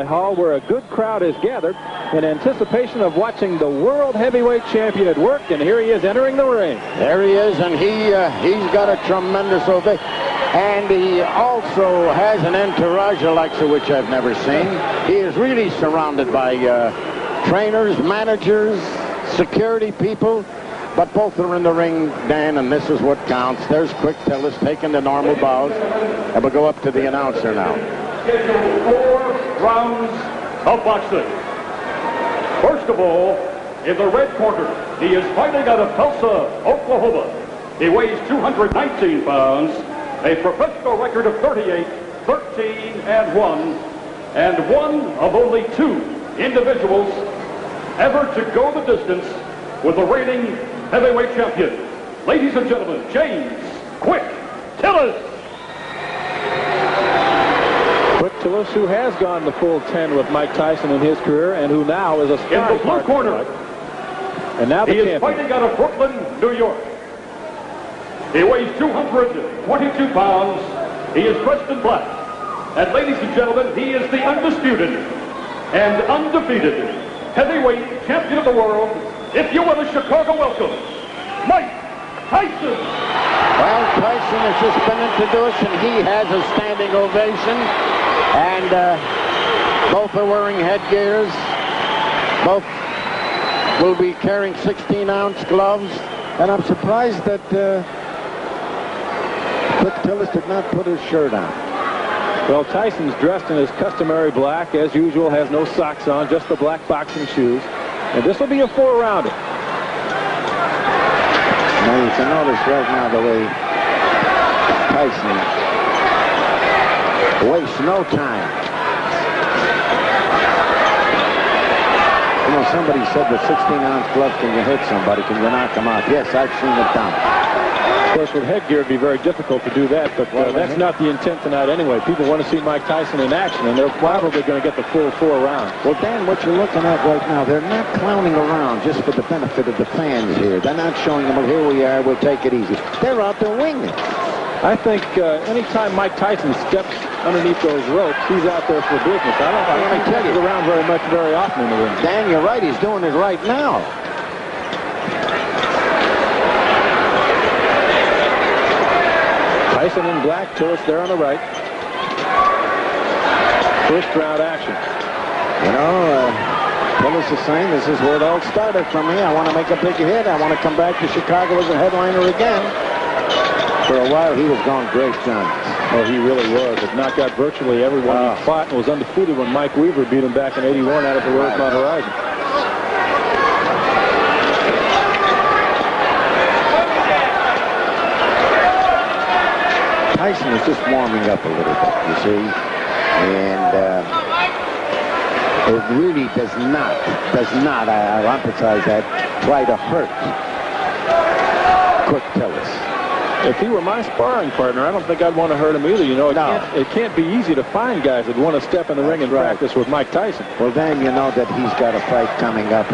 Hall, where a good crowd is gathered in anticipation of watching the world heavyweight champion at work, and here he is entering the ring. There he is, and he's got a tremendous ovation, and he also has an entourage of which I've never seen. He is really surrounded by trainers, managers, security people, but both are in the ring, Dan, and this is what counts. There's Quick Tillis taking the normal bows, and we'll go up to the announcer now. Scheduled 4 rounds of boxing. First of all, in the red corner, he is fighting out of Tulsa, Oklahoma. He weighs 219 pounds, a professional record of 38, 13-1, and one of only 2 individuals ever to go the distance with the reigning heavyweight champion. Ladies and gentlemen, James Quick Tillis. Quick Tillis, who has gone the full 10 with Mike Tyson in his career, and who now is a sparring in the blue corner. And now the he champion. Is fighting out of Brooklyn, New York. He weighs 222 pounds. He is dressed in black. And ladies and gentlemen, he is the undisputed and undefeated heavyweight champion of the world. If you will, a Chicago welcome, Mike Tyson. Well, Tyson has just been introduced, and he has a standing ovation. And both are wearing headgears. Both will be carrying 16-ounce gloves. And I'm surprised that Quick Tillis did not put his shirt on. Well, Tyson's dressed in his customary black, as usual, has no socks on, just the black boxing shoes. And this will be a 4-rounder. Now you can notice right now the way Tyson wastes no time. You know, somebody said with 16-ounce gloves, can you hurt somebody? Can you knock them out? Yes, I've seen it done. Of course, with headgear, it'd be very difficult to do that, but that's not the intent tonight anyway. People want to see Mike Tyson in action, and they're probably going to get the full 4 rounds. Well, Dan, what you're looking at right now, they're not clowning around just for the benefit of the fans here. They're not showing them, well, here we are, we'll take it easy. They're out there winging. I think anytime Mike Tyson steps underneath those ropes, he's out there for business. I don't think he touches around very often in the ring. Dan, you're right. He's doing it right now. Tyson in black, Tillis there on the right. First round action. You know, Tillis is saying this is where it all started for me. I want to make a big hit. I want to come back to Chicago as a headliner again. For a while, he was going great guns. Oh, he really was. It knocked out virtually everyone he fought and was undefeated when Mike Weaver beat him back in '81 out of the Rosemont Horizon. Tyson is just warming up a little bit, you see, and it really does not, I'll emphasize that, try to hurt Quick Tillis. If he were my sparring partner, I don't think I'd want to hurt him either. You know, it can't be easy to find guys that want to step in the ring and practice with Mike Tyson. Well, then you know that he's got a fight coming up.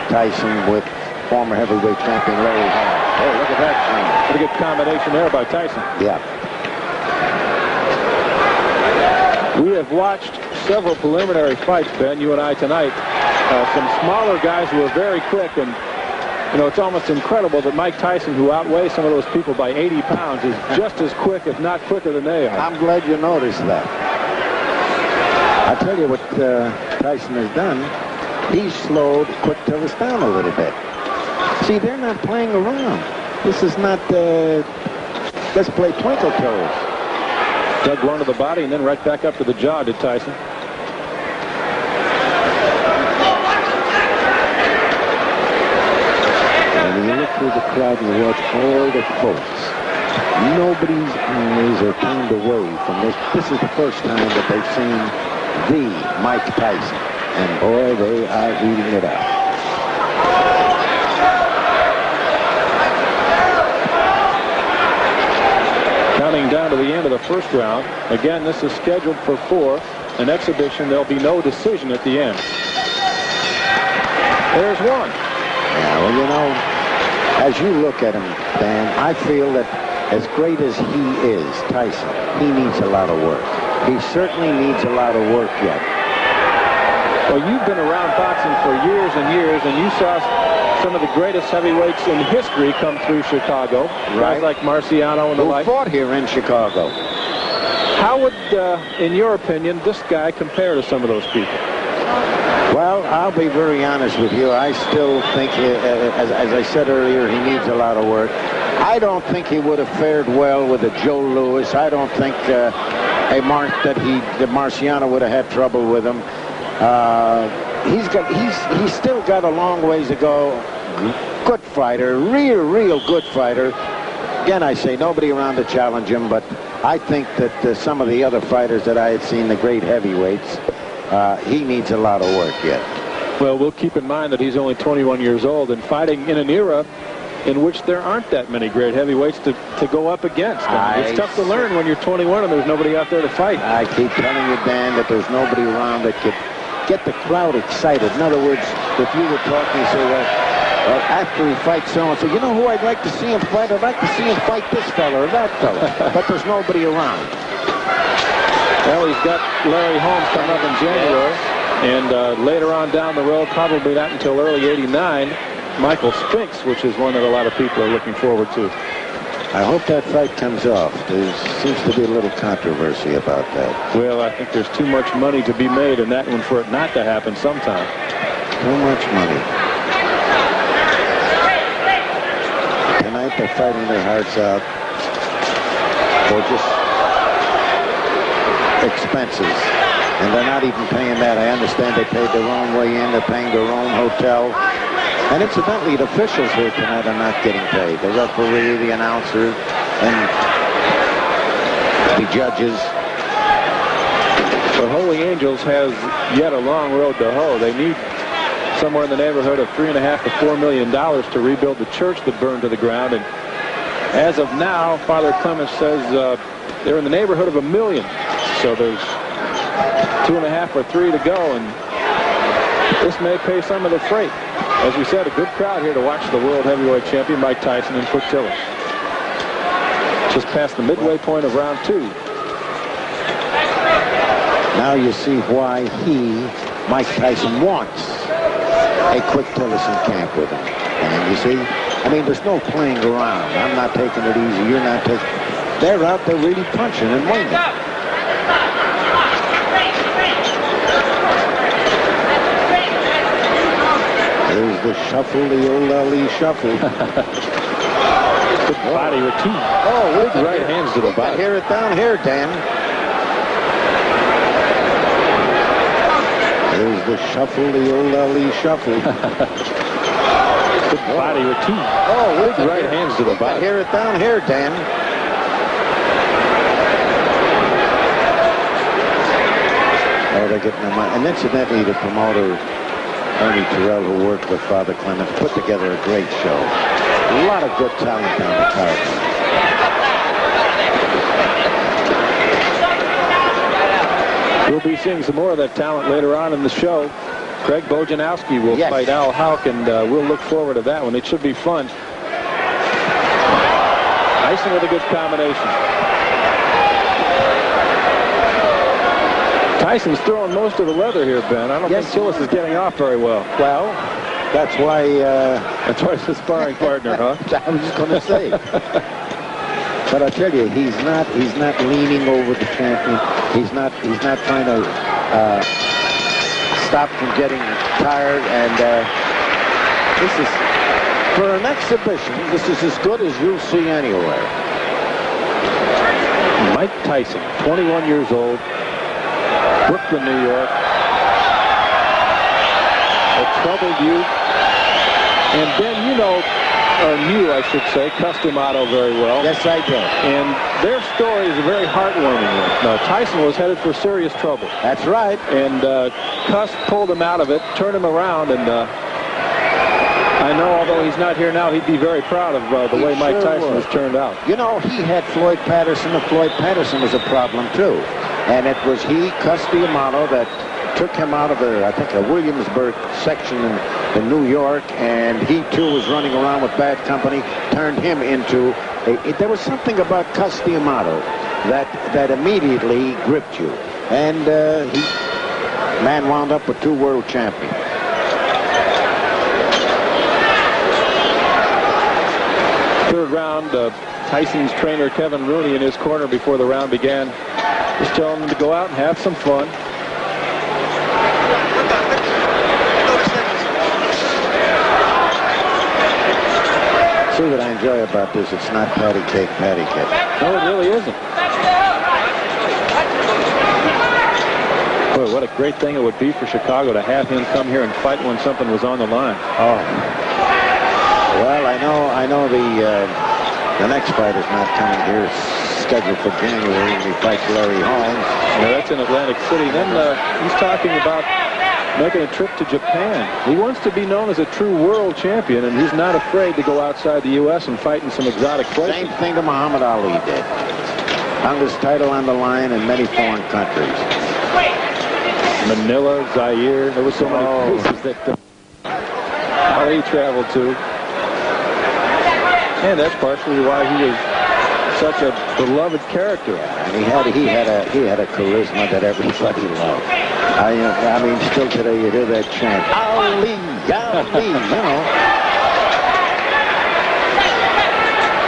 Tyson, with former heavyweight champion Larry Hall. Oh, look at that thing. What a good combination there by Tyson. Yeah. We have watched several preliminary fights, Ben, you and I tonight. Some smaller guys who are very quick, and you know, it's almost incredible that Mike Tyson, who outweighs some of those people by 80 pounds, is just as quick, if not quicker than they are. I'm glad you noticed that. I'll tell you what Tyson has done. He's slowed Quick Tillis down a little bit. See, they're not playing around. This is not, let's play twinkle toes. Dug one to the body and then right back up to the jaw, did Tyson. And when you look through the crowd and you watch all the folks, nobody's eyes are turned away from this. This is the first time that they've seen the Mike Tyson. And boy, they are eating it up. Counting down to the end of the first round. Again, this is scheduled for 4. An exhibition. There'll be no decision at the end. There's one. Yeah, well, you know, as you look at him, Dan, I feel that as great as he is, Tyson, he needs a lot of work. He certainly needs a lot of work yet. Well, you've been around boxing for years and years, and you saw some of the greatest heavyweights in history come through Chicago. Right. Guys like Marciano and the Who like. fought here in Chicago. How would, in your opinion, this guy compare to some of those people? Well, I'll be very honest with you. I still think, as I said earlier, he needs a lot of work. I don't think he would have fared well with a Joe Louis. I don't think that Marciano would have had trouble with him. He's still got a long ways to go. Good fighter, real good fighter. Again, I say nobody around to challenge him, but I think that some of the other fighters that I had seen, the great heavyweights, he needs a lot of work yet. Well, we'll keep in mind that he's only 21 years old and fighting in an era in which there aren't that many great heavyweights to go up against. It's tough to learn when you're 21 and there's nobody out there to fight. I keep telling you, Dan, that there's nobody around that could get the crowd excited. In other words, if you were talking, say, well, after he fights so-and-so, you know who I'd like to see him fight? I'd like to see him fight this fella or that fella. But there's nobody around. Well, he's got Larry Holmes coming up in January. And later on down the road, probably not until early '89, Michael Spinks, which is one that a lot of people are looking forward to. I hope that fight comes off. There seems to be a little controversy about that. Well, I think there's too much money to be made in that one for it not to happen sometime. Too much money. Tonight they're fighting their hearts out for just expenses. And they're not even paying that. I understand they paid their own way in. They're paying their own hotel. And incidentally, the officials here tonight are not getting paid. The referee, the announcer, and the judges. The Holy Angels has yet a long road to hoe. They need somewhere in the neighborhood of $3.5 to $4 million to rebuild the church that burned to the ground. And as of now, Father Clemens says they're in the neighborhood of $1 million. So there's 2.5 or 3 to go, and this may pay some of the freight. As we said, a good crowd here to watch the world heavyweight champion Mike Tyson and Quick Tillis. Just past the midway point of round 2. Now you see why Mike Tyson, wants a Quick Tillis in camp with him. And you see, I mean, there's no playing around. I'm not taking it easy. You're not taking. They're out there really punching and winging. There's the shuffle, the old Ali shuffle. Good body with 2 good right hands to the body. I hear it down here, Dan. There's the shuffle, the old Ali shuffle. Good body with 2 good right hands to the body. I hear it down here, Dan. Oh, they're getting them out. And incidentally, the promoter, Ernie Terrell, who worked with Father Clemens, put together a great show. A lot of good talent down the card. We'll be seeing some more of that talent later on in the show. Craig Bojanowski will fight Al Houck, and we'll look forward to that one. It should be fun. Tyson with a good combination. Tyson's throwing most of the leather here, Ben. I don't think Tillis is getting off very well. Well, that's why he's the sparring partner, huh? I was just going to say. But I tell you, he's not leaning over the champion. He's not trying to stop from getting tired. And this is, for an exhibition, this is as good as you'll see anywhere. Mike Tyson, 21 years old, Brooklyn, New York, a troubled youth. And Ben, you know, or knew, I should say, Customato very well. Yes, I do. And their story is a very heartwarming one. Now, Tyson was headed for serious trouble. That's right. And Cuss pulled him out of it, turned him around, and I know, although he's not here now, he'd be very proud of the way Mike Tyson has turned out. You know, he had Floyd Patterson, and Floyd Patterson was a problem, too. And it was Cuss D'Amato, that took him out of I think a Williamsburg section in New York, and he too was running around with bad company, turned him into there was something about Cuss D'Amato that immediately gripped you. And Man wound up with 2 world champions. Third round, Tyson's trainer Kevin Rooney in his corner before the round began, just telling him to go out and have some fun. See what I enjoy about this, it's not patty cake. No, it really isn't. Boy, what a great thing it would be for Chicago to have him come here and fight when something was on the line. Oh. Well, I know the next fight is not coming here. It's scheduled for January, and he fights Larry Holmes. Yeah, that's in Atlantic City. Then he's talking about making a trip to Japan. He wants to be known as a true world champion, and he's not afraid to go outside the U.S. and fight in some exotic places. Same thing that Muhammad Ali did. Hung his title on the line in many foreign countries. Manila, Zaire, there were so many places that Ali traveled to. And that's partially why he was such a beloved character. And he had a charisma that everybody loved. I mean, still today you hear that chant, Ali, Ali, you know.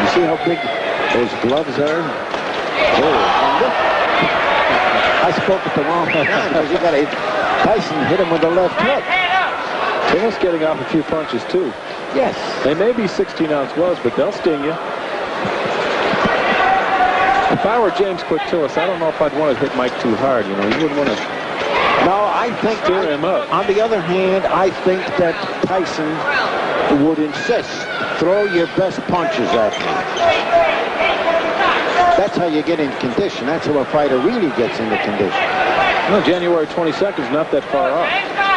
You see how big those gloves are? I spoke at the wrong time because Tyson hit him with the left hook. Tillis getting off a few punches too. Yes. They may be 16-ounce gloves, but they'll sting you. If I were James Tillis, I don't know if I'd want to hit Mike too hard. You know, you wouldn't want to. No, I think stir him up. On the other hand, I think that Tyson would insist, throw your best punches at me. That's how you get in condition. That's how a fighter really gets into condition. No, January 22nd is not that far off.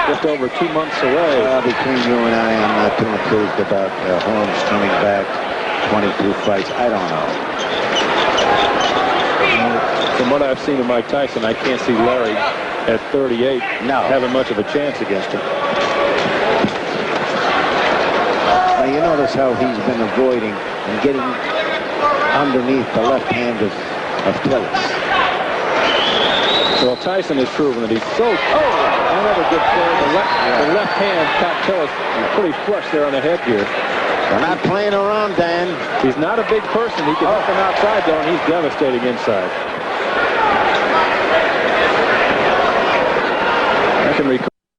Just over 2 months away. Between you and I'm not too enthused about Holmes coming back. 22 fights. I don't know. From what I've seen of Mike Tyson, I can't see Larry at 38 having much of a chance against him. Now, you notice how he's been avoiding and getting underneath the left hand of Tillis. Well, Tyson has proven that he's so... another good play. The left hand caught Tillis pretty flush there on the headgear. We're not playing around, Dan. He's not a big person. He can hook him outside, though, and he's devastating inside. I can recall